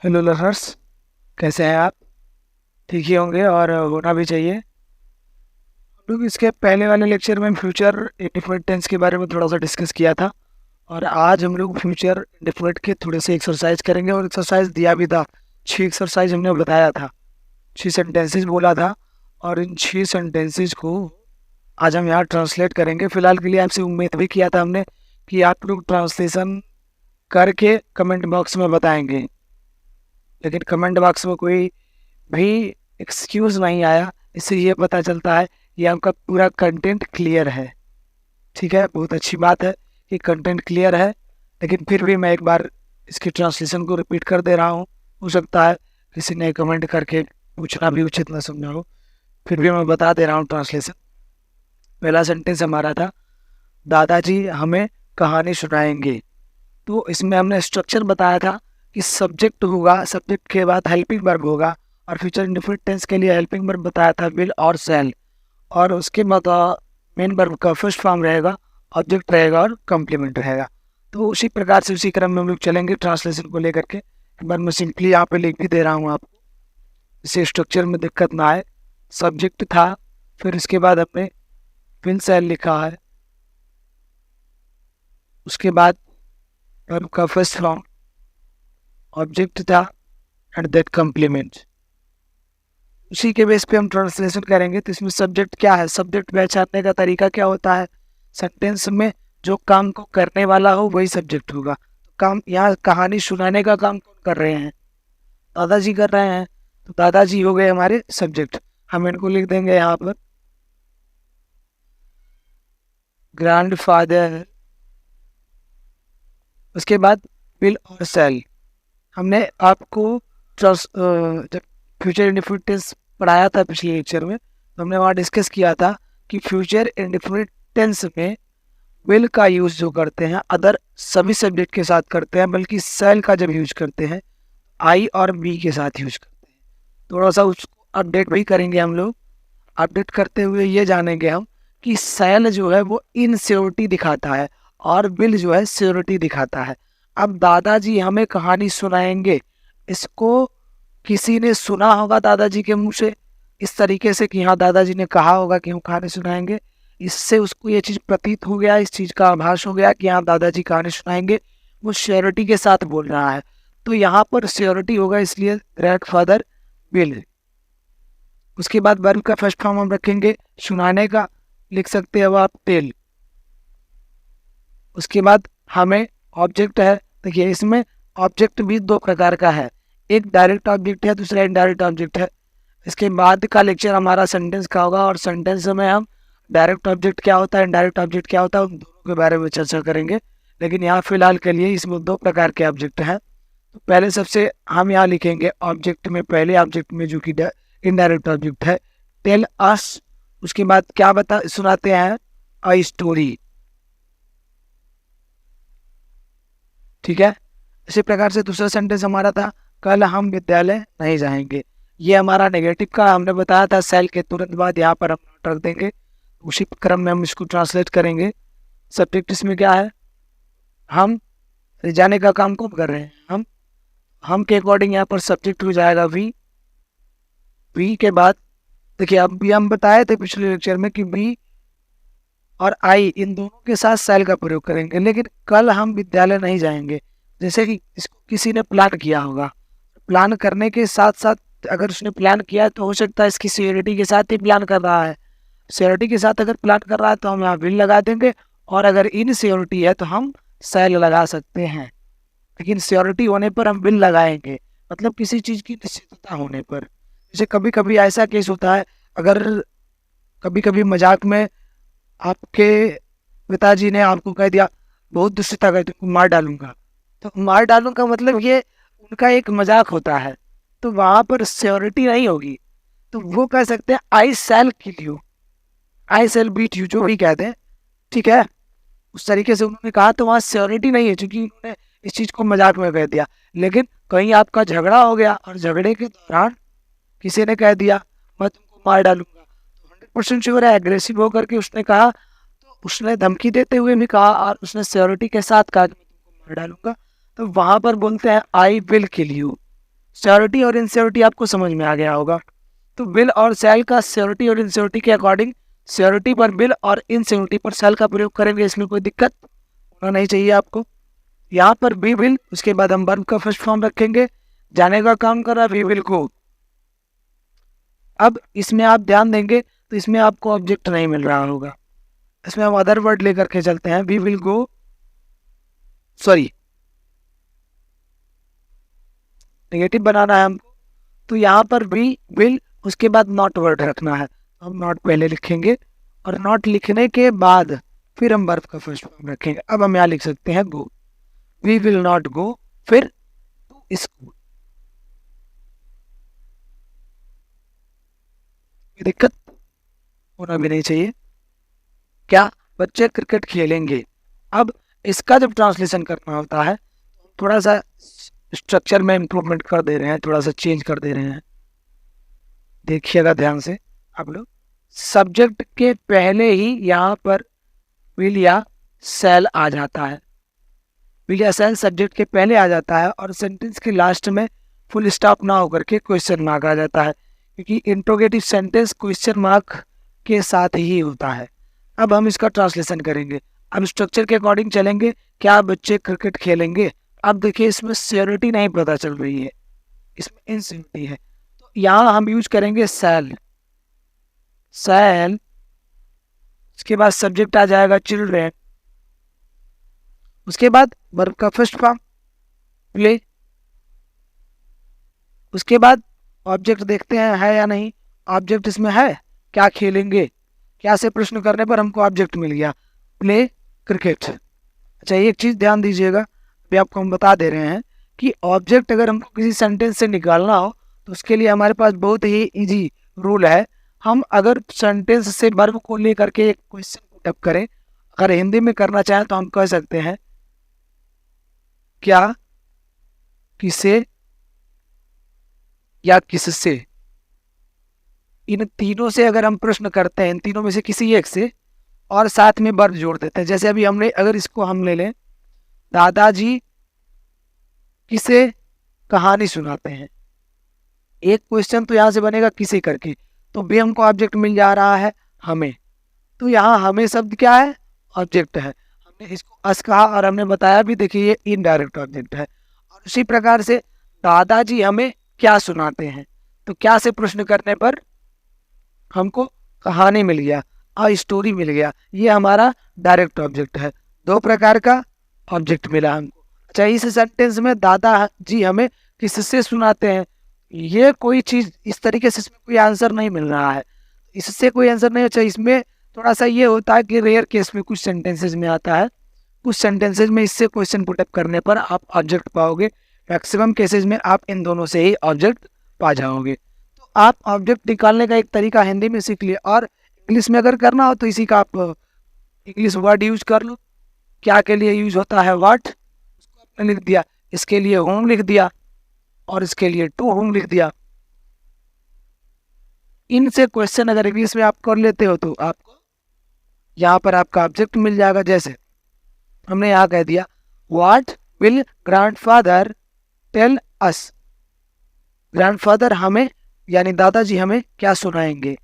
Hello learners, कैसे हैं आप? ठीक ही होंगे और होना भी चाहिए। हम लोग इसके पहले वाले लेक्चर में फ्यूचर इंडेफिनिट टेंस के बारे में थोड़ा सा डिस्कस किया था, और आज हम लोग फ्यूचर इंडेफिनिट के थोड़े से एक्सरसाइज करेंगे। और एक्सरसाइज दिया भी था, 6 एक्सरसाइज हमने बताया था, 6 सेंटेंसेस बोला था, और इन 6 सेंटेंसेस को आज हम यहाँ ट्रांसलेट करेंगे। फिलहाल के लिए आपसे उम्मीद भी किया था हमने कि आप लोग ट्रांसलेशन करके कमेंट बॉक्स में बताएंगे, लेकिन कमेंट बॉक्स में कोई भी एक्सक्यूज नहीं आया। इससे ये पता चलता है कि आपका पूरा कंटेंट क्लियर है। ठीक है, बहुत अच्छी बात है कि कंटेंट क्लियर है, लेकिन फिर भी मैं एक बार इसकी ट्रांसलेशन को रिपीट कर दे रहा हूँ। हो सकता है किसी ने कमेंट करके पूछना भी उचित न समझा हो, फिर भी मैं बता दे रहा हूँ ट्रांसलेशन। पहला सेंटेंस हमारा था, दादाजी हमें कहानी सुनाएंगे। तो इसमें हमने स्ट्रक्चर बताया था कि सब्जेक्ट होगा, सब्जेक्ट के बाद हेल्पिंग वर्ब होगा, और फ्यूचर इंडेफिनिट टेंस के लिए हेल्पिंग वर्ब बताया था विल और शैल, और उसके बाद मेन वर्ब का फर्स्ट फॉर्म रहेगा, ऑब्जेक्ट रहेगा और कम्प्लीमेंट रहेगा। तो उसी प्रकार से उसी क्रम में हम लोग चलेंगे ट्रांसलेशन को लेकर के। एक बार मैं सिंपली यहाँ पे लिख भी दे रहा हूँ आपको, इससे स्ट्रक्चर में दिक्कत ना आए। सब्जेक्ट था, फिर इसके बाद हमने विल शैल लिखा है, उसके बाद वर्ब का फर्स्ट फॉर्म, ऑब्जेक्ट था, एंड दैट कम्प्लीमेंट। उसी के बेस पे हम ट्रांसलेशन करेंगे। तो इसमें सब्जेक्ट क्या है, सब्जेक्ट पहचानने का तरीका क्या होता है, सेंटेंस में जो काम को करने वाला हो वही सब्जेक्ट होगा। तो काम यहाँ कहानी सुनाने का काम कौन कर रहे हैं, दादाजी कर रहे हैं, तो दादाजी हो गए हमारे सब्जेक्ट। हम इनको लिख देंगे यहाँ पर, ग्रैंडफादर, उसके बाद विल और शैल। हमने आपको जब फ्यूचर इंडेफिनिट टेंस पढ़ाया था पिछले लेक्चर में, तो हमने वहाँ डिस्कस किया था कि फ्यूचर इंडेफिनिट टेंस में विल का यूज़ जो करते हैं अदर सभी सब्जेक्ट के साथ करते हैं, बल्कि सेल का जब यूज करते हैं आई और बी के साथ यूज करते हैं। थोड़ा सा उसको अपडेट भी करेंगे हम लोग। अपडेट करते हुए ये जानेंगे हम कि सेल जो है वो इनसियोरिटी दिखाता है और विल जो है सियोरिटी दिखाता है। अब दादाजी हमें कहानी सुनाएंगे, इसको किसी ने सुना होगा दादाजी के मुंह से इस तरीके से कि हाँ दादाजी ने कहा होगा कि हम कहानी सुनाएंगे। इससे उसको ये चीज़ प्रतीत हो गया, इस चीज़ का आभास हो गया कि हाँ दादाजी कहानी सुनाएंगे। वो श्योरिटी के साथ बोल रहा है, तो यहाँ पर श्योरिटी होगा, इसलिए ग्रैंडफादर विल। उसके बाद वर्ब का फर्स्ट फॉर्म हम रखेंगे सुनाने का, लिख सकते हो आप टेल। उसके बाद हमें ऑब्जेक्ट है, देखिए इसमें ऑब्जेक्ट भी दो प्रकार का है, एक डायरेक्ट ऑब्जेक्ट है, दूसरा इनडायरेक्ट ऑब्जेक्ट है। इसके बाद का लेक्चर हमारा सेंटेंस का होगा, और सेंटेंस में हम डायरेक्ट ऑब्जेक्ट क्या होता है, इनडायरेक्ट ऑब्जेक्ट क्या होता है, उन दोनों के बारे में चर्चा करेंगे। लेकिन यहाँ फिलहाल के लिए इसमें दो प्रकार के ऑब्जेक्ट हैं। तो पहले सबसे हम यहाँ लिखेंगे ऑब्जेक्ट में, पहले ऑब्जेक्ट में जो कि इनडायरेक्ट ऑब्जेक्ट है, टेल अस। उसके बाद क्या बता सुनाते हैं, अ स्टोरी। ठीक है, इसी प्रकार से दूसरा सेंटेंस हमारा था, कल हम विद्यालय नहीं जाएंगे। ये हमारा नेगेटिव का हमने बताया था, सेल के तुरंत बाद यहाँ पर हम नोट रख देंगे। उसी क्रम में हम इसको ट्रांसलेट करेंगे। सब्जेक्ट इसमें क्या है, हम ले जाने का काम कौन कर रहे हैं, हम के अकॉर्डिंग यहाँ पर सब्जेक्ट हो जाएगा वी। वी के बाद देखिए, अब भी हम बताए थे पिछले लेक्चर में कि वी और आई इन दोनों के साथ सेल का प्रयोग करेंगे। लेकिन कल हम विद्यालय नहीं जाएंगे, जैसे कि इसको किसी ने प्लान किया होगा, प्लान करने के साथ साथ अगर उसने प्लान किया तो हो सकता है इसकी सियोरिटी के साथ ही प्लान कर रहा है। सियोरिटी के साथ अगर प्लान कर रहा है तो हम यहाँ विल लगा देंगे, और अगर इन सियोरिटी है तो हम सेल लगा सकते हैं। लेकिन सियोरिटी होने पर हम विल लगाएंगे, मतलब किसी चीज़ की निश्चितता होने पर। जैसे कभी कभी ऐसा केस होता है, अगर कभी कभी मजाक में आपके पिताजी ने आपको कह दिया बहुत दुष्टता कर तुमको मार डालूंगा, तो मार डालूंगा मतलब ये उनका एक मजाक होता है, तो वहां पर श्योरिटी नहीं होगी। तो वो कह सकते हैं I shall kill you, I shall beat you, जो भी कहते हैं। ठीक है, उस तरीके से उन्होंने कहा, तो वहाँ श्योरिटी नहीं है क्योंकि उन्होंने इस चीज़ को मजाक में कह दिया। लेकिन कहीं आपका झगड़ा हो गया और झगड़े के दौरान किसी ने कह दिया मैं तुमको मार डालूंगा, तो 100% श्योर है, एग्रेसिव होकर के उसने कहा, तो उसने धमकी देते हुए भी कहा और उसने श्योरिटी के साथ कहा कि मैं तुमको मार डालूंगा, तो वहां पर बोलते हैं I will kill you. Surety और इनश्योरिटी आपको समझ में आ गया होगा। तो बिल और सेल का श्योरिटी और इनश्योरिटी के अकॉर्डिंग श्योरिटी पर बिल और इनश्योरिटी पर सेल का प्रयोग करेंगे, इसमें कोई दिक्कत होना नहीं चाहिए आपको। यहाँ पर बी विल, उसके बाद हम वर्ब का फर्स्ट फॉर्म रखेंगे, जाने का काम कर रहा है वी विल गो। अब इसमें आप ध्यान देंगे तो इसमें आपको ऑब्जेक्ट नहीं मिल रहा होगा, इसमें हम अदर वर्ड लेकर के चलते हैं। We will go, sorry negative बनाना है हमको, तो यहाँ पर वी विल उसके बाद नॉट वर्ड रखना है, तो हम नॉट पहले लिखेंगे और नॉट लिखने के बाद फिर हम वर्ब का फर्स्ट फॉर्म रखेंगे। अब हम यहाँ लिख सकते हैं गो, वी विल नॉट गो, फिर टू स्कूल। दिक्कत होना भी नहीं चाहिए। क्या बच्चे क्रिकेट खेलेंगे। अब इसका जब ट्रांसलेशन करना होता है थोड़ा सा स्ट्रक्चर में इम्प्रूवमेंट कर दे रहे हैं, थोड़ा सा चेंज कर दे रहे हैं, देखिएगा ध्यान से आप लोग। सब्जेक्ट के पहले ही यहाँ पर विल या सेल आ जाता है, विल या सेल सब्जेक्ट के पहले आ जाता है और सेंटेंस के लास्ट में फुल स्टॉप ना होकर के क्वेश्चन मार्क आ जाता है, क्योंकि इंट्रोगेटिव सेंटेंस क्वेश्चन मार्क के साथ ही होता है। अब हम इसका ट्रांसलेशन करेंगे, अब स्ट्रक्चर के अकॉर्डिंग चलेंगे। क्या बच्चे क्रिकेट खेलेंगे। अब देखिए इसमें श्योरिटी नहीं पता चल रही है, इसमें इनश्योरिटी है, तो यहाँ हम यूज करेंगे सेल, सेल। उसके बाद सब्जेक्ट आ जाएगा चिल्ड्रेन, उसके बाद वर्ब का फर्स्ट फॉर्म प्ले, उसके बाद ऑब्जेक्ट देखते हैं है या नहीं। ऑब्जेक्ट इसमें है, क्या खेलेंगे, क्या से प्रश्न करने पर हमको ऑब्जेक्ट मिल गया, प्ले क्रिकेट। अच्छा एक चीज ध्यान दीजिएगा, अभी आपको हम बता दे रहे हैं कि ऑब्जेक्ट अगर हमको किसी सेंटेंस से निकालना हो तो उसके लिए हमारे पास बहुत ही इजी रूल है। हम अगर सेंटेंस से वर्ब को लेकर के एक क्वेश्चन पुटअप करें, अगर हिंदी में करना चाहें तो हम कह सकते हैं क्या, किसे या किससे। इन तीनों से अगर हम प्रश्न करते हैं, इन तीनों में से किसी एक से, और साथ में वर्ब जोड़ देते हैं। जैसे अभी हमने अगर इसको हम ले लें, दादाजी किसे कहानी सुनाते हैं, एक क्वेश्चन तो यहाँ से बनेगा किसे करके, तो भी हमको ऑब्जेक्ट मिल जा रहा है हमें, तो यहाँ हमें शब्द क्या है, ऑब्जेक्ट है। हमने इसको अस कहा और हमने बताया भी, देखिए ये इनडायरेक्ट ऑब्जेक्ट है। और उसी प्रकार से दादाजी हमें क्या सुनाते हैं, तो क्या से प्रश्न करने पर हमको कहानी मिल गया, स्टोरी मिल गया, ये हमारा डायरेक्ट ऑब्जेक्ट है। दो प्रकार का ऑब्जेक्ट मिला हमको। अच्छा इस सेंटेंस में दादाजी हमें किससे सुनाते हैं, ये कोई चीज इस तरीके से इसमें कोई आंसर नहीं मिल रहा है, इससे कोई आंसर नहीं। अच्छा इसमें थोड़ा सा ये होता है कि रेयर केस में कुछ सेंटेंसेज में आता है, कुछ सेंटेंसेज में इससे क्वेश्चन पुटअप करने पर आप ऑब्जेक्ट पाओगे, मैक्सिमम केसेज में आप इन दोनों से ही ऑब्जेक्ट पा जाओगे। तो आप ऑब्जेक्ट निकालने का एक तरीका हिंदी में सीख लिए, और इंग्लिश में अगर करना हो तो इसी का आप इंग्लिश वर्ड यूज कर लो। क्या के लिए यूज होता है व्हाट, उसको आपने लिख दिया, इसके लिए होम लिख दिया और इसके लिए टू होम लिख दिया। इनसे क्वेश्चन अगर इंग्लिश में आप कर लेते हो तो आपको यहाँ पर आपका ऑब्जेक्ट मिल जाएगा। जैसे हमने यहाँ कह दिया what will grandfather tell us, grandfather हमें यानी दादाजी हमें क्या सुनाएंगे,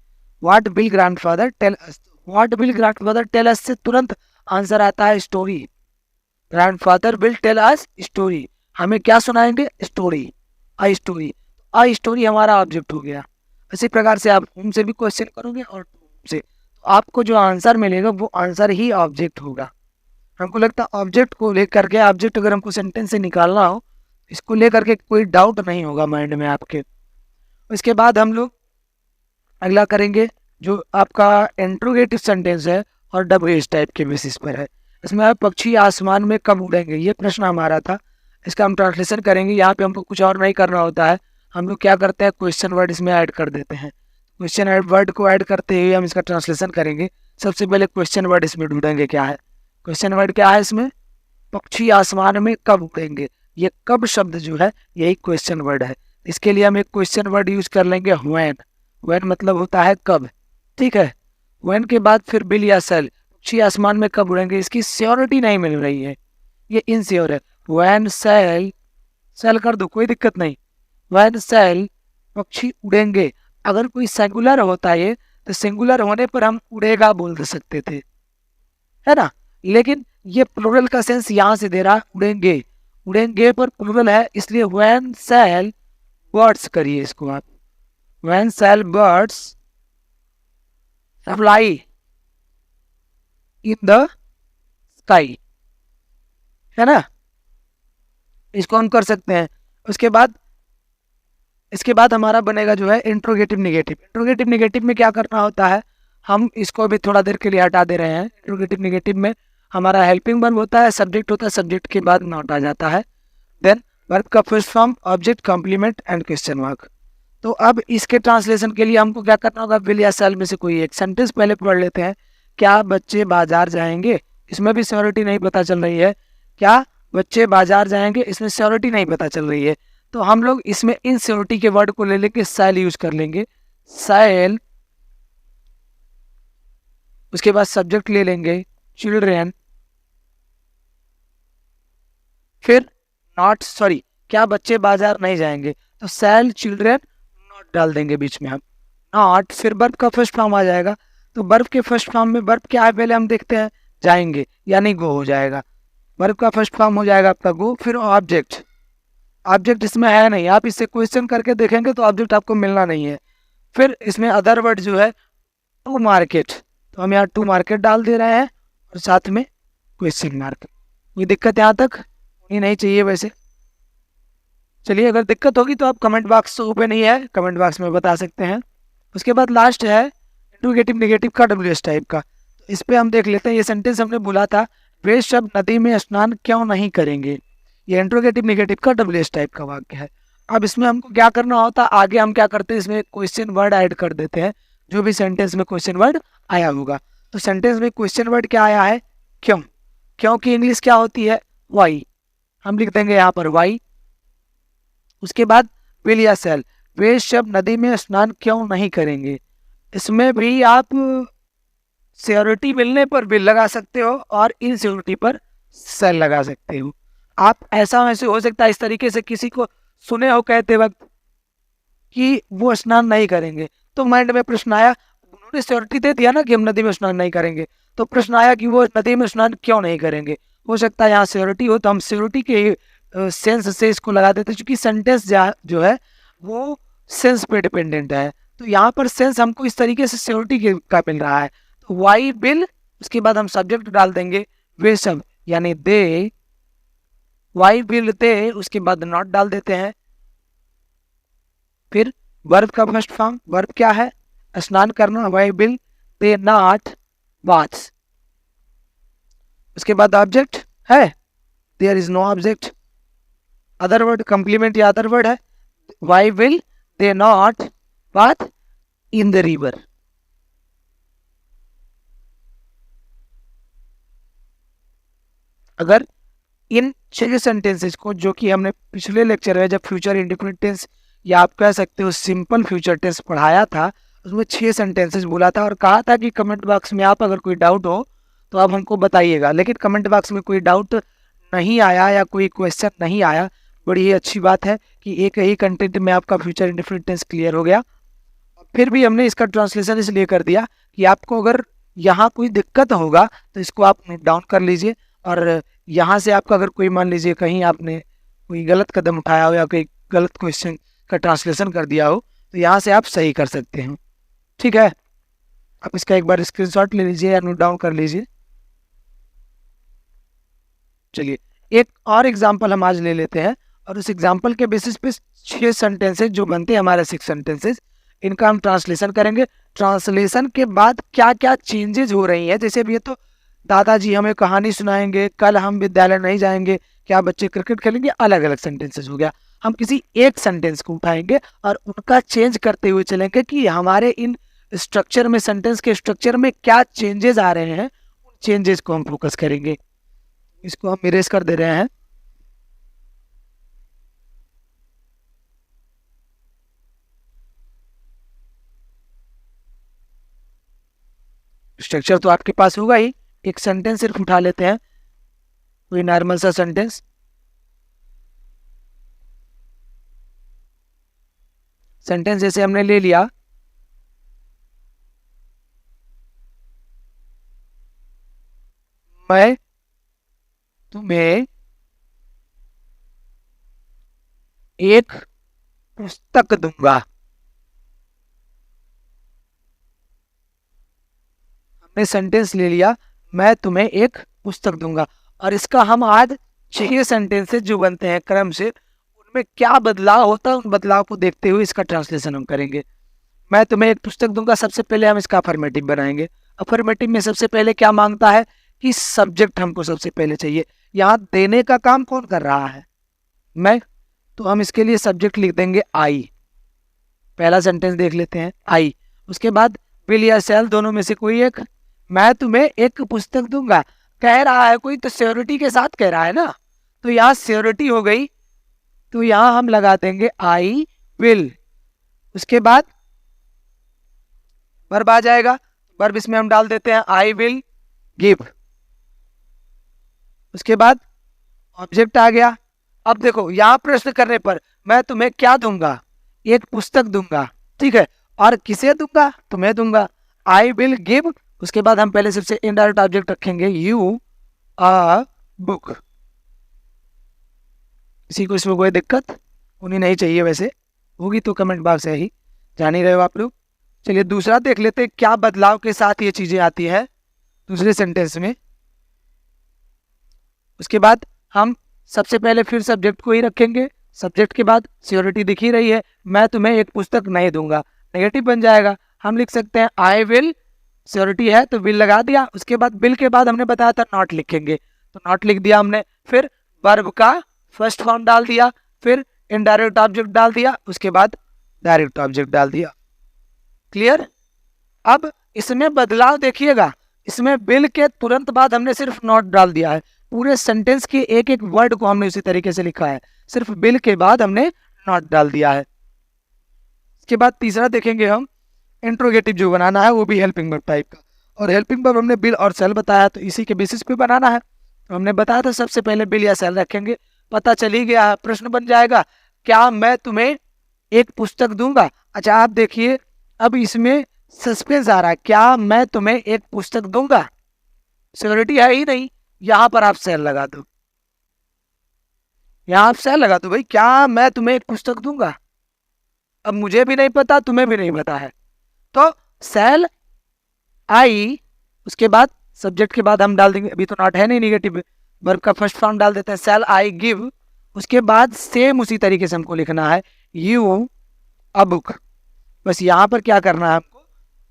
what will grandfather tell us. What will grandfather tell us से तुरंत आंसर आता है story, grandfather will tell us story, हमें क्या सुनाएंगे, story, a story. A story हमारा ऑब्जेक्ट हो गया। इसी प्रकार से आप होम से भी क्वेश्चन करोगे और से, तो आपको जो आंसर मिलेगा वो आंसर ही ऑब्जेक्ट होगा। हमको लगता है ऑब्जेक्ट को लेकर के, ऑब्जेक्ट अगर हमको सेंटेंस से निकालना हो, इसको लेकर के कोई डाउट नहीं होगा माइंड में आपके। इसके बाद हम लोग अगला करेंगे जो आपका इंट्रोगेटिव सेंटेंस है और डब्ल्यू टाइप के बेसिस पर है। इसमें पक्षी आसमान में कब उड़ेंगे, ये प्रश्न हमारा था, इसका हम ट्रांसलेशन करेंगे। यहाँ पे हमको कुछ और नहीं करना होता है, हम लोग क्या करते हैं क्वेश्चन वर्ड इसमें ऐड कर देते हैं। क्वेश्चन वर्ड को ऐड करते हुए हम इसका ट्रांसलेशन करेंगे। सबसे पहले क्वेश्चन वर्ड इसमें ढूंढेंगे क्या है, क्वेश्चन वर्ड क्या है इसमें, पक्षी आसमान में कब उड़ेंगे। ये कब शब्द जो है यही क्वेश्चन वर्ड है। इसके लिए हम एक क्वेश्चन वर्ड यूज कर लेंगे व्हेन, व्हेन मतलब होता है कब, ठीक है। व्हेन के बाद फिर बिल या सेल, पक्षी आसमान में कब उड़ेंगे, इसकी श्योरिटी नहीं मिल रही है, ये इनश्योर है। व्हेन सेल, सेल कर दो कोई दिक्कत नहीं, व्हेन सेल, पक्षी उड़ेंगे। अगर कोई सिंगुलर होता है तो सिंगुलर होने पर हम उड़ेगा बोल सकते थे, है ना। लेकिन ये प्लूरल का सेंस यहाँ से दे रहा है उड़ेंगे, उड़ेंगे पर प्लूरल है, इसलिए व्हेन सेल बर्ड्स करिए इसको आप, when shall birds fly in the sky, है ना। इसको हम कर सकते हैं। उसके बाद इसके बाद हमारा बनेगा जो है इंट्रोगेटिव निगेटिव। इंट्रोगेटिव निगेटिव में क्या करना होता है, हम इसको भी थोड़ा देर के लिए हटा दे रहे हैं। इंट्रोगेटिव निगेटिव में हमारा हेल्पिंग वर्ब होता है, सब्जेक्ट होता है, सब्जेक्ट के बाद नॉट आ जाता है, देन वर्ब का first form, object, complement and question mark. तो अब इसके ट्रांसलेशन के लिए हमको क्या करना होगा, विल या सेल में से कोई एक सेंटेंस पहले पढ़ लेते हैं। क्या बच्चे बाजार जाएंगे, इसमें भी श्योरिटी नहीं पता चल रही है। क्या बच्चे बाजार जाएंगे, इसमें श्योरिटी नहीं पता चल रही है, तो हम लोग इसमें इनश्योरिटी के वर्ड को ले लेके सेल यूज कर लेंगे, सेल। उसके बाद सब्जेक्ट ले लेंगे चिल्ड्रेन, फिर नॉट, सॉरी, क्या बच्चे बाजार नहीं जाएंगे, तो सेल चिल्ड्रेन नॉट डाल देंगे बीच में हम, नॉट, फिर वर्ब का फर्स्ट फॉर्म आ जाएगा। तो वर्ब के फर्स्ट फॉर्म में वर्ब क्या है पहले हम देखते हैं, जाएंगे यानी गो हो जाएगा, वर्ब का फर्स्ट फॉर्म हो जाएगा आपका गो। फिर ऑब्जेक्ट, ऑब्जेक्ट इसमें है नहीं, आप इससे क्वेश्चन करके देखेंगे तो ऑब्जेक्ट आपको मिलना नहीं है। फिर इसमें अदर वर्ड जो है टू मार्केट, तो हम यहाँ टू मार्केट डाल दे रहे हैं और साथ में क्वेश्चन मार्क। कोई दिक्कत यहाँ तक होनी नहीं चाहिए वैसे। चलिए, अगर दिक्कत होगी तो आप कमेंट बॉक्स ओपन ही है, कमेंट बॉक्स में बता सकते हैं। उसके बाद लास्ट है इंट्रोगेटिव निगेटिव का WH टाइप का, तो इस पर हम देख लेते हैं। ये सेंटेंस हमने बोला था, वे सब नदी में स्नान क्यों नहीं करेंगे, ये इंट्रोगेटिव निगेटिव का WH टाइप का वाक्य है। अब इसमें हमको क्या करना होता है, आगे हम क्या करते हैं, इसमें क्वेश्चन वर्ड ऐड कर देते हैं, जो भी सेंटेंस में क्वेश्चन वर्ड आया होगा। तो सेंटेंस में क्वेश्चन वर्ड क्या आया है, क्यों, क्यों की इंग्लिश क्या होती है, वाई, हम लिख देंगे यहाँ पर वाई। उसके बाद विल या सेल, वे सब नदी में स्नान क्यों नहीं करेंगे, इसमें भी आप सियोरिटी मिलने पर बिल लगा सकते हो और इनसियोरिटी पर सेल लगा सकते हो। आप ऐसा वैसे हो सकता है इस तरीके से किसी को सुने हो कहते वक्त कि वो स्नान नहीं करेंगे, तो माइंड में प्रश्न आया, उन्होंने सियोरिटी दे दिया ना कि हम नदी में स्नान नहीं करेंगे, तो प्रश्न आया कि वो नदी में स्नान क्यों नहीं करेंगे। हो सकता है यहाँ सियोरिटी हो, तो हम सियोरिटी के सेंस से इसको लगा देते हैं, क्योंकि सेंटेंस जो है वो सेंस पे डिपेंडेंट है। तो यहाँ पर सेंस हमको इस तरीके से सियोरिटी का मिल रहा है, तो वाई बिल, उसके बाद हम सब्जेक्ट डाल देंगे वे सब यानी दे, वाई बिल दे, उसके बाद नॉट डाल देते हैं। फिर वर्ब का फर्स्ट फॉर्म, वर्ब क्या है, स्नान करना, why will they not baths. उसके बाद ऑब्जेक्ट है, there is no object. Other word complement या अदर वर्ड है, why will they not bath in the river. अगर इन 6 सेंटेंसेस को, जो कि हमने पिछले लेक्चर में जब फ्यूचर इंडेफिनिट टेंस या आप कह सकते हो सिंपल फ्यूचर टेंस पढ़ाया था, उसमें 6 सेंटेंसेस बोला था और कहा था कि कमेंट बॉक्स में आप अगर कोई डाउट हो तो आप हमको बताइएगा। लेकिन कमेंट बॉक्स में कोई डाउट नहीं आया या कोई क्वेश्चन नहीं आया, बड़ी ही अच्छी बात है कि एक ही कंटेंट में आपका फ्यूचर इंडेफिनिट टेंस क्लियर हो गया। फिर भी हमने इसका ट्रांसलेशन इसलिए कर दिया कि आपको अगर यहाँ कोई दिक्कत होगा तो इसको आप नोट डाउन कर लीजिए, और यहाँ से आपका अगर कोई मान लीजिए कहीं आपने कोई गलत कदम उठाया हो या कोई गलत क्वेश्चन का ट्रांसलेशन कर दिया हो, तो यहाँ से आप सही कर सकते हैं। ठीक है, आप इसका एक बार स्क्रीनशॉट ले लीजिए या नोट डाउन कर लीजिए। चलिए, एक और एग्जाम्पल हम आज ले लेते हैं, और उस एग्जाम्पल के बेसिस पे 6 सेंटेंसेज जो बनते हैं हमारे 6 सेंटेंसेज, इनका हम ट्रांसलेशन करेंगे। ट्रांसलेशन के बाद क्या क्या चेंजेज हो रही हैं, जैसे भी ये तो दादाजी हमें कहानी सुनाएंगे, कल हम विद्यालय नहीं जाएंगे, क्या बच्चे क्रिकेट खेलेंगे, अलग अलग सेंटेंसेस हो गया। हम किसी एक सेंटेंस को उठाएंगे और उनका चेंज करते हुए चलेंगे कि हमारे इन स्ट्रक्चर में, सेंटेंस के स्ट्रक्चर में क्या चेंजेस आ रहे हैं, उन चेंजेस को हम फोकस करेंगे। इसको हम इरेज कर दे रहे हैं। स्ट्रक्चर तो आपके पास होगा ही, एक सेंटेंस सिर्फ उठा लेते हैं, कोई नॉर्मल सा सेंटेंस। सेंटेंस जैसे हमने ले लिया, मैं तुम्हें एक पुस्तक दूंगा। हमने सेंटेंस ले लिया, मैं तुम्हें एक पुस्तक दूंगा, और इसका हम आज 6 सेंटेंसेस जो बनते हैं क्रम से, उनमें क्या बदलाव होता है उन बदलाव को देखते हुए इसका ट्रांसलेशन हम करेंगे। मैं तुम्हें एक पुस्तक दूंगा, सबसे पहले हम इसका अफर्मेटिव बनाएंगे। अफर्मेटिव में सबसे पहले क्या मांगता है कि सब्जेक्ट हमको सबसे पहले चाहिए। यहाँ देने का काम कौन कर रहा है? मैं। तो हम इसके लिए सब्जेक्ट लिख देंगे आई। पहला सेंटेंस देख लेते हैं, आई। उसके बाद विल या शैल दोनों में से कोई एक। मैं तुम्हें एक पुस्तक दूंगा, कह रहा है कोई तो श्योरिटी के साथ कह रहा है ना, तो यहाँ श्योरिटी हो गई, तो यहाँ हम लगा देंगे आई विल। उसके बाद वर्ब आ जाएगा, वर्ब इसमें हम डाल देते हैं आई विल गिव। उसके बाद ऑब्जेक्ट आ गया। अब देखो यहाँ प्रश्न करने पर मैं तुम्हें क्या दूंगा? एक पुस्तक दूंगा, ठीक है, और किसे दूंगा? तुम्हें दूंगा, आई विल गिव। उसके बाद हम पहले सबसे इनडायरेक्ट ऑब्जेक्ट रखेंगे, यू अ बुक। किसी को इसमें कोई दिक्कत होनी नहीं चाहिए, वैसे होगी तो कमेंट बॉक्स है ही, जान ही रहे हो आप लोग। चलिए दूसरा देख लेते हैं क्या बदलाव के साथ ये चीजें आती है दूसरे सेंटेंस में। उसके बाद हम सबसे पहले फिर सब्जेक्ट को ही रखेंगे, सब्जेक्ट के बाद श्योरिटी दिख ही रही है, मैं तुम्हें एक पुस्तक नहीं दूंगा, नेगेटिव बन जाएगा। हम लिख सकते हैं आई विल, श्योरिटी है तो विल लगा दिया। उसके बाद विल के बाद हमने बताया था नॉट लिखेंगे, तो नॉट लिख दिया हमने। फिर वर्ब का फर्स्ट फॉर्म डाल दिया, फिर इनडायरेक्ट ऑब्जेक्ट डाल दिया, उसके बाद डायरेक्ट ऑब्जेक्ट डाल दिया। क्लियर? अब इसमें बदलाव देखिएगा, इसमें विल के तुरंत बाद हमने सिर्फ नॉट डाल दिया है, पूरे सेंटेंस के एक एक वर्ड को हमने उसी तरीके से लिखा है, सिर्फ विल के बाद हमने नॉट डाल दिया है। इसके बाद तीसरा देखेंगे हम, इंट्रोगेटिव जो बनाना है वो भी हेल्पिंग वर्ब टाइप का, और हेल्पिंग वर्ब हमने विल और सेल बताया, तो इसी के बेसिस पे बनाना है। तो हमने बताया था सबसे पहले विल या सेल रखेंगे, पता चल ही गया है। प्रश्न बन जाएगा, क्या मैं तुम्हें एक पुस्तक दूंगा? अच्छा आप देखिए, अब इसमें सस्पेंस आ रहा है, क्या मैं तुम्हें एक पुस्तक दूंगा, श्योरिटी है ही नहीं, यहां पर आप सेल लगा दो, यहां आप सेल लगा दो भाई, क्या मैं तुम्हें एक पुस्तक दूंगा। अब मुझे भी नहीं पता, तुम्हें भी नहीं पता है, तो सेल आई, उसके बाद सब्जेक्ट के बाद हम डाल देंगे, अभी तो नॉट है नहीं, नेगेटिव वर्ब का फर्स्ट फॉर्म डाल देते हैं, सेल आई गिव। उसके बाद सेम उसी तरीके से हमको लिखना है, यू अ बुक। बस यहाँ पर क्या करना है, हमको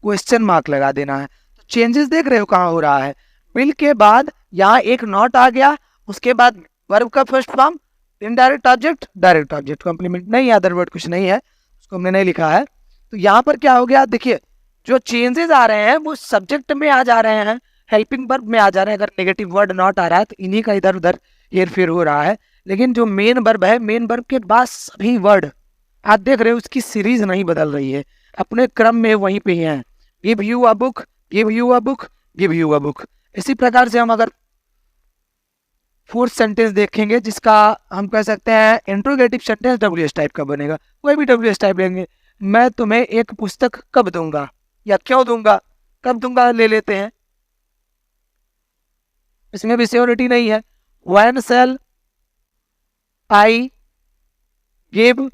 क्वेश्चन मार्क लगा देना है। तो चेंजेस देख रहे हो कहाँ हो रहा है, विल के बाद यहाँ एक नॉट आ गया, उसके बाद वर्ब का first form, indirect object, direct object, complement नहीं, अदर वर्ड कुछ नहीं है, उसको हमने नहीं लिखा है। तो यहाँ पर क्या हो गया, देखिए जो चेंजेस आ रहे हैं वो सब्जेक्ट में आ जा रहे हैं, हेल्पिंग वर्ब में आ जा रहे हैं। अगर नेगेटिव वर्ड नॉट आ रहा है तो इन्हीं का इधर उधर हेर फेर हो रहा है, लेकिन जो मेन वर्ब है, मेन वर्ब के बाद सभी वर्ड आप देख रहे हो उसकी सीरीज नहीं बदल रही है, अपने क्रम में वहीं पे ही है, give you a book, give you a book, give you a book. इसी प्रकार से हम अगर फोर्थ सेंटेंस देखेंगे, जिसका हम कह सकते हैं इंट्रोगेटिव सेंटेंस डब्ल्यूएस टाइप का बनेगा, कोई भी डब्ल्यूएस टाइप लेंगे। मैं तुम्हें एक पुस्तक कब दूंगा या क्यों दूंगा, कब दूंगा ले लेते हैं, इसमें भी श्योरिटी नहीं है। व्हेन शैल आई गिव,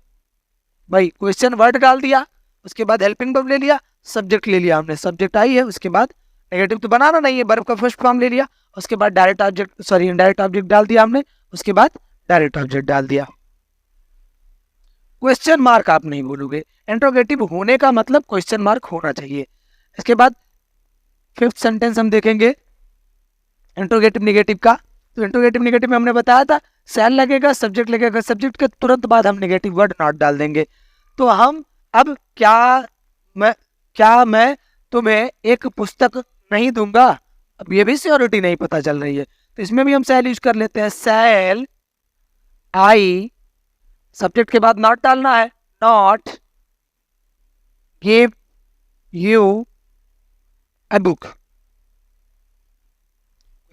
भाई क्वेश्चन वर्ड डाल दिया, उसके बाद हेल्पिंग वर्ब ले लिया, सब्जेक्ट ले लिया हमने, सब्जेक्ट आई है, उसके बाद नेगेटिव तो बनाना नहीं है, वर्ब का फर्स्ट फॉर्म ले लिया, उसके बाद direct object, sorry indirect object डाल दिया हमने, उसके बाद डायरेक्ट ऑब्जेक्ट डाल दिया। क्वेश्चन मार्क आप नहीं बोलोगे, इंट्रोगेटिव होने का मतलब क्वेश्चन मार्क होना चाहिए। इसके बाद फिफ्थ सेंटेंस हम देखेंगे इंट्रोगेटिव नेगेटिव का। तो इंट्रोगेटिव नेगेटिव में हमने बताया था सेल लगेगा, सब्जेक्ट लगेगा, सब्जेक्ट के तुरंत बाद हम नेगेटिव वर्ड नॉट डाल देंगे। तो हम अब क्या मैं तुम्हें एक पुस्तक नहीं दूंगा, अब ये भी श्योरिटी नहीं पता चल रही है, तो इसमें भी हम सेल यूज कर लेते हैं, सेल आई, सब्जेक्ट के बाद नॉट डालना है, not give you a book,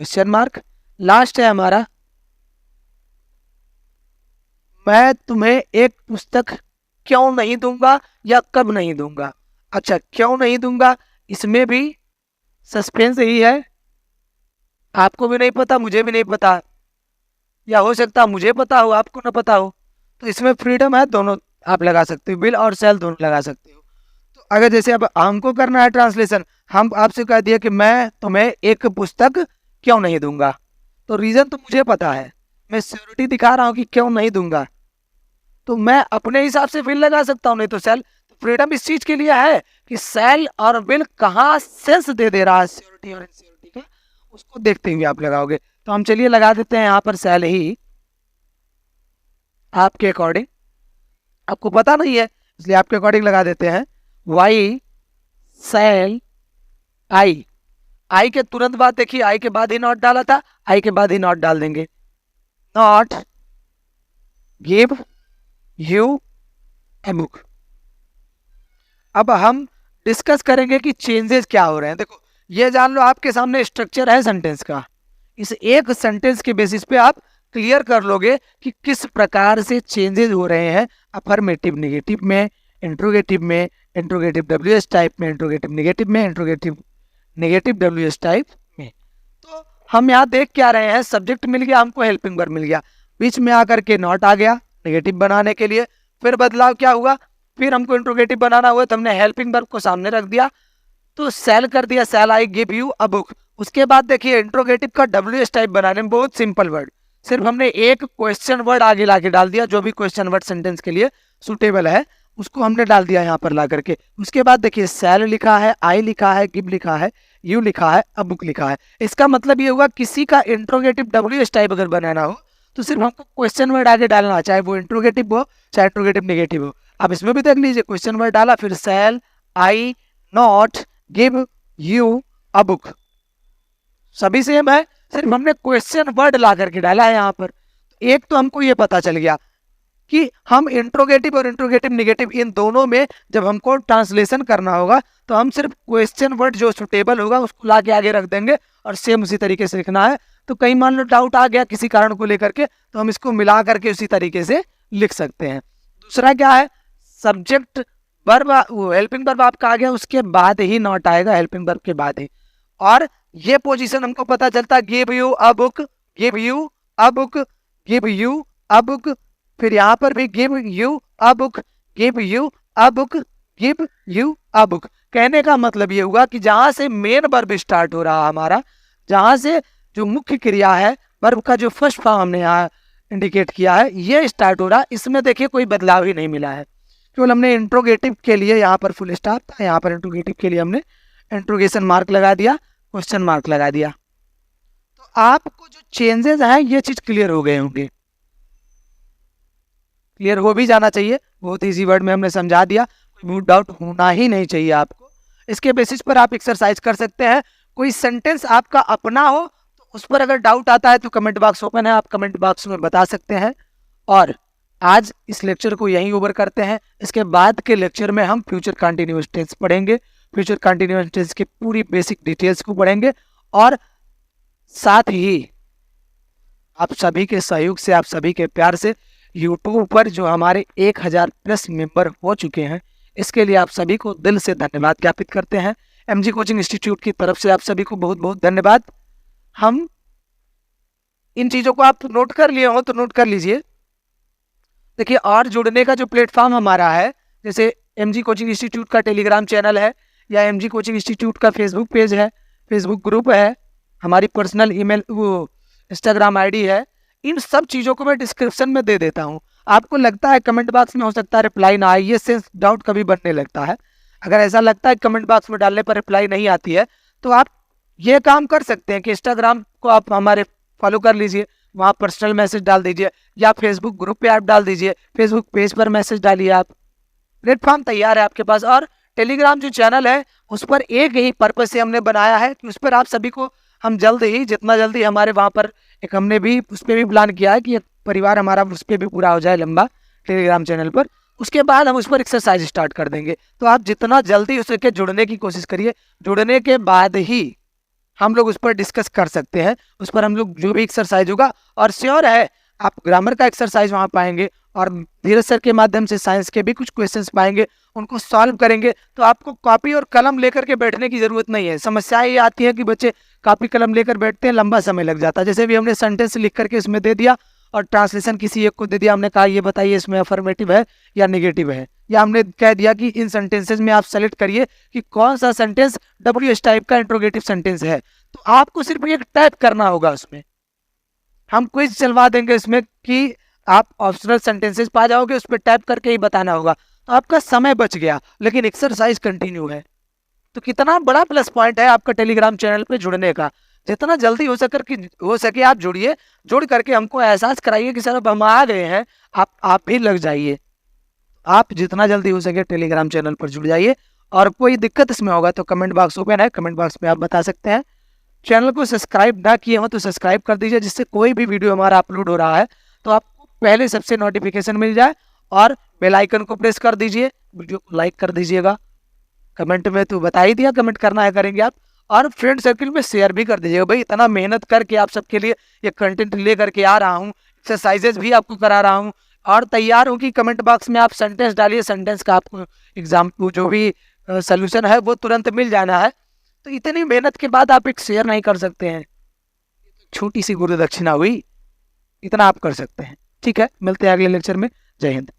question mark. Last है हमारा, मैं तुम्हें एक पुस्तक क्यों नहीं दूंगा या कब नहीं दूंगा। अच्छा, क्यों नहीं दूंगा, इसमें भी सस्पेंस ही है, आपको भी नहीं पता मुझे भी नहीं पता, या हो सकता मुझे पता हो आपको ना पता हो, तो इसमें फ्रीडम है, दोनों आप लगा सकते हो, विल और सेल दोनों लगा सकते हो। तो अगर जैसे अब हमको करना है ट्रांसलेशन, हम आपसे कह दिया कि मैं तुम्हें एक पुस्तक क्यों नहीं दूंगा, तो रीजन तो मुझे पता है, मैं श्योरिटी दिखा रहा हूँ कि क्यों नहीं दूंगा, तो मैं अपने हिसाब से विल लगा सकता हूँ, नहीं तो सेल। तो फ्रीडम इस चीज के लिए है कि सेल और विल कहाँ सेंस दे रहा है श्योरिटी और इनश्योरिटी का, उसको देखते हुए आप लगाओगे। तो हम चलिए लगा देते हैं यहाँ पर सेल ही, आपके अकॉर्डिंग, आपको पता नहीं है इसलिए आपके अकॉर्डिंग लगा देते हैं, वाई सेल आई। आई के तुरंत बाद देखिए, आई के बाद ही नॉट डाला था, आई के बाद ही नॉट डाल देंगे, not give U a book. अब हम डिस्कस करेंगे कि चेंजेस क्या हो रहे हैं। देखो ये जान लो, आपके सामने स्ट्रक्चर है सेंटेंस का, इस एक सेंटेंस के बेसिस पे आप क्लियर कर लोगे कि किस प्रकार से चेंजेस हो रहे हैं अफर्मेटिव नेगेटिव में, इंट्रोगेटिव में, इंट्रोगेटिव डब्ल्यूएस टाइप में, इंट्रोगेटिव नेगेटिव में, इंट्रोगेटिव नेगेटिव डब्ल्यूएस टाइप में। तो हम यहाँ देख क्या रहे हैं, सब्जेक्ट मिल गया हमको, हेल्पिंग वर्ब मिल गया, बीच में आकर के नॉट आ गया नेगेटिव बनाने के लिए, फिर बदलाव क्या हुआ, फिर हमको इंट्रोगेटिव बनाना हुआ तो हमने हेल्पिंग वर्ब को सामने रख दिया, तो सेल कर दिया, shall I give you a book. उसके बाद देखिए इंट्रोगेटिव का डब्ल्यूएस टाइप बनाने में बहुत सिंपल वर्ड, सिर्फ हमने एक क्वेश्चन वर्ड आगे लाके डाल दिया, जो भी क्वेश्चन वर्ड सेंटेंस के लिए सुटेबल है उसको हमने डाल दिया यहाँ पर ला करके। उसके बाद देखिए सेल लिखा है, आई लिखा है, गिव लिखा है, यू लिखा है, अ बुक लिखा है। इसका मतलब ये हुआ किसी का इंट्रोगेटिव डब्ल्यूएस टाइप अगर बनाना हो तो सिर्फ हमको क्वेश्चन वर्ड आगे डालना, चाहे वो इंट्रोगेटिव हो चाहे इंट्रोगेटिव नेगेटिव हो। आप इसमें भी देख लीजिए, क्वेश्चन वर्ड डाला, फिर shall I not give you a book, सभी सेम है, सिर्फ हमने क्वेश्चन वर्ड ला करके डाला है यहाँ पर। एक तो हमको ये पता चल गया कि हम इंट्रोगेटिव और इंट्रोगेटिव नेगेटिव इन दोनों में जब हमको ट्रांसलेशन करना होगा तो हम सिर्फ क्वेश्चन वर्ड जो सुटेबल होगा उसको ला के आगे रख देंगे और सेम उसी तरीके से लिखना है। तो कहीं मान लो डाउट आ गया किसी कारण को लेकर के, तो हम इसको मिला करके उसी तरीके से लिख सकते हैं। दूसरा क्या है, सब्जेक्ट वर्ब, हेल्पिंग वर्ब आपका आ गया, उसके बाद ही नॉट आएगा, हेल्पिंग वर्ब के बाद ही। और ये पोजीशन हमको पता चलता है, give you a book, give you a book, give you a book, फिर यहाँ पर भी give you a book, give you a book, give you a book. कहने का मतलब ये हुआ कि जहां से मेन वर्ब स्टार्ट हो रहा हमारा, जहां से जो मुख्य क्रिया है, वर्ब का जो फर्स्ट फॉर्म हमने यहाँ इंडिकेट किया है, ये स्टार्ट हो रहा, इसमें देखिए कोई बदलाव ही नहीं मिला है, केवल हमने इंट्रोगेटिव के लिए यहाँ पर फुल स्टॉप था, यहाँ पर इंट्रोगेटिव के लिए हमने इंट्रोगेशन मार्क लगा दिया, क्वेश्चन मार्क लगा दिया। तो आपको जो चेंजेस हैं ये चीज क्लियर हो गए होंगे, क्लियर हो भी जाना चाहिए, बहुत इजी वर्ड में हमने समझा दिया, कोई डाउट होना ही नहीं चाहिए आपको। इसके बेसिस पर आप एक्सरसाइज कर सकते हैं, कोई सेंटेंस आपका अपना हो तो उस पर अगर डाउट आता है तो कमेंट बॉक्स ओपन है, आप कमेंट बॉक्स में बता सकते हैं। और आज इस लेक्चर को यहीं ओवर करते हैं, इसके बाद के लेक्चर में हम फ्यूचर कंटिन्यूअस टेंस पढ़ेंगे, फ्यूचर कंटिन्यूअस टेंस की पूरी बेसिक डिटेल्स को पढ़ेंगे, और साथ ही आप सभी के सहयोग से, आप सभी के प्यार से यूट्यूब पर जो हमारे 1000 प्लस मेंबर हो चुके हैं, इसके लिए आप सभी को दिल से धन्यवाद ज्ञापित करते हैं। एमजी कोचिंग इंस्टीट्यूट की तरफ से आप सभी को बहुत बहुत धन्यवाद। हम इन चीज़ों को आप नोट कर लिए हो तो नोट कर लीजिए। देखिए, और जुड़ने का जो प्लेटफॉर्म हमारा है, जैसे एमजी कोचिंग इंस्टीट्यूट का टेलीग्राम चैनल है, या एमजी कोचिंग इंस्टीट्यूट का फेसबुक पेज है, फेसबुक ग्रुप है, हमारी पर्सनल ईमेल वो इंस्टाग्राम आईडी है, इन सब चीज़ों को मैं डिस्क्रिप्शन में दे देता हूँ। आपको लगता है कमेंट बॉक्स में हो सकता है रिप्लाई ना आए, ये सेंस डाउट कभी बनने लगता है। अगर ऐसा लगता है कमेंट बॉक्स में डालने पर रिप्लाई नहीं आती है, तो आप ये काम कर सकते हैं कि इंस्टाग्राम को आप हमारे फॉलो कर लीजिए, वहाँ पर्सनल मैसेज डाल दीजिए, या फेसबुक ग्रुप पे आप डाल दीजिए, फेसबुक पेज पर मैसेज डालिए, आप प्लेटफॉर्म तैयार है आपके पास। और टेलीग्राम जो चैनल है उस पर एक ही पर्पज से हमने बनाया है कि उस पर आप सभी को हम जल्द ही, जितना जल्दी हमारे वहाँ पर एक हमने भी उस पर भी प्लान किया है कि एक परिवार हमारा उस पर भी पूरा हो जाए लंबा टेलीग्राम चैनल पर, उसके बाद हम उस पर एक्सरसाइज स्टार्ट कर देंगे। तो आप जितना जल्दी उसके जुड़ने की कोशिश करिए, जुड़ने के बाद ही हम लोग उस पर डिस्कस कर सकते हैं, उस पर हम लोग जो भी एक्सरसाइज होगा, और श्योर है आप ग्रामर का एक्सरसाइज वहाँ पाएंगे, और धीरज सर के माध्यम से साइंस के भी कुछ क्वेश्चंस पाएंगे, उनको सॉल्व करेंगे। तो आपको कॉपी और कलम लेकर के बैठने की जरूरत नहीं है। समस्याएं ये आती है कि बच्चे कॉपी कलम लेकर बैठते हैं, लंबा समय लग जाता है। जैसे भी हमने सेंटेंस लिख करके इसमें दे दिया और ट्रांसलेशन किसी एक को दे दिया, हमने कहा ये बताइए इसमें अफर्मेटिव है या निगेटिव है, या हमने कह दिया कि इन सेंटेंसेज में आप सेलेक्ट करिए कि कौन सा सेंटेंस WH टाइप का इंट्रोगेटिव सेंटेंस है। तो आपको सिर्फ एक टाइप करना होगा उसमें। हम क्विज चलवा देंगे इसमें कि आप ऑप्शनल सेंटेंसेस पा जाओगे, उस पर टाइप करके ही बताना होगा। तो आपका समय बच गया, लेकिन एक्सरसाइज कंटिन्यू है। तो कितना बड़ा प्लस पॉइंट है आपका टेलीग्राम चैनल पे जुड़ने का। जितना जल्दी हो सके आप जुड़िए, जुड़ करके हमको एहसास कराइए कि सर अब हम आ गए हैं, आप भी लग जाइए। आप जितना जल्दी हो सके टेलीग्राम चैनल पर जुड़ जाइए, और कोई दिक्कत इसमें होगा तो कमेंट बॉक्स ओपन है, कमेंट बॉक्स में आप बता सकते हैं। चैनल को सब्सक्राइब ना किए हो तो सब्सक्राइब कर दीजिए, जिससे कोई भी वीडियो हमारा अपलोड हो रहा है तो आपको पहले सबसे नोटिफिकेशन मिल जाए। और बेल आइकन को प्रेस कर दीजिए, वीडियो को लाइक कर दीजिएगा। कमेंट में तो बता ही दिया, कमेंट करना है करेंगे आप। और फ्रेंड सर्किल में शेयर भी कर दीजिएगा। भाई इतना मेहनत करके आप सबके लिए ये कंटेंट ले करके आ रहा हूँ, एक्सरसाइजेज भी आपको करा रहा हूँ, और तैयार हूँ कि कमेंट बॉक्स में आप सेंटेंस डालिए, सेंटेंस का आपको एग्जाम जो भी सोल्यूशन है वो तुरंत मिल जाना है। तो इतनी मेहनत के बाद आप एक शेयर नहीं कर सकते हैं, छोटी सी गुरु दक्षिणा हुई, इतना आप कर सकते हैं। ठीक है, मिलते हैं अगले लेक्चर में। जय हिंद।